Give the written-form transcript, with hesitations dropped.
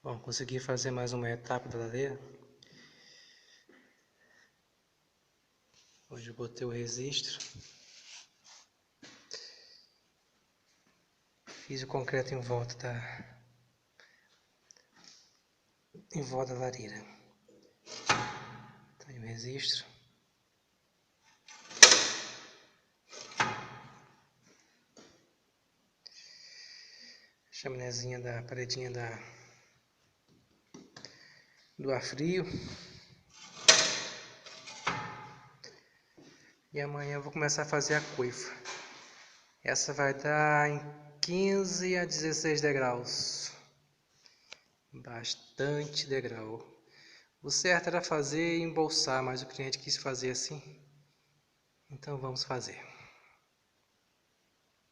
Bom, consegui fazer mais uma etapa da lareira. Hoje eu botei o registro. Fiz o concreto em volta da lareira. Tá aí o registro. Chaminézinha da paredinha do ar frio. E amanhã eu vou começar a fazer a coifa. Essa vai dar em 15 a 16 degraus. Bastante degrau. O certo era fazer e embolsar, mas o cliente quis fazer assim. Então vamos fazer.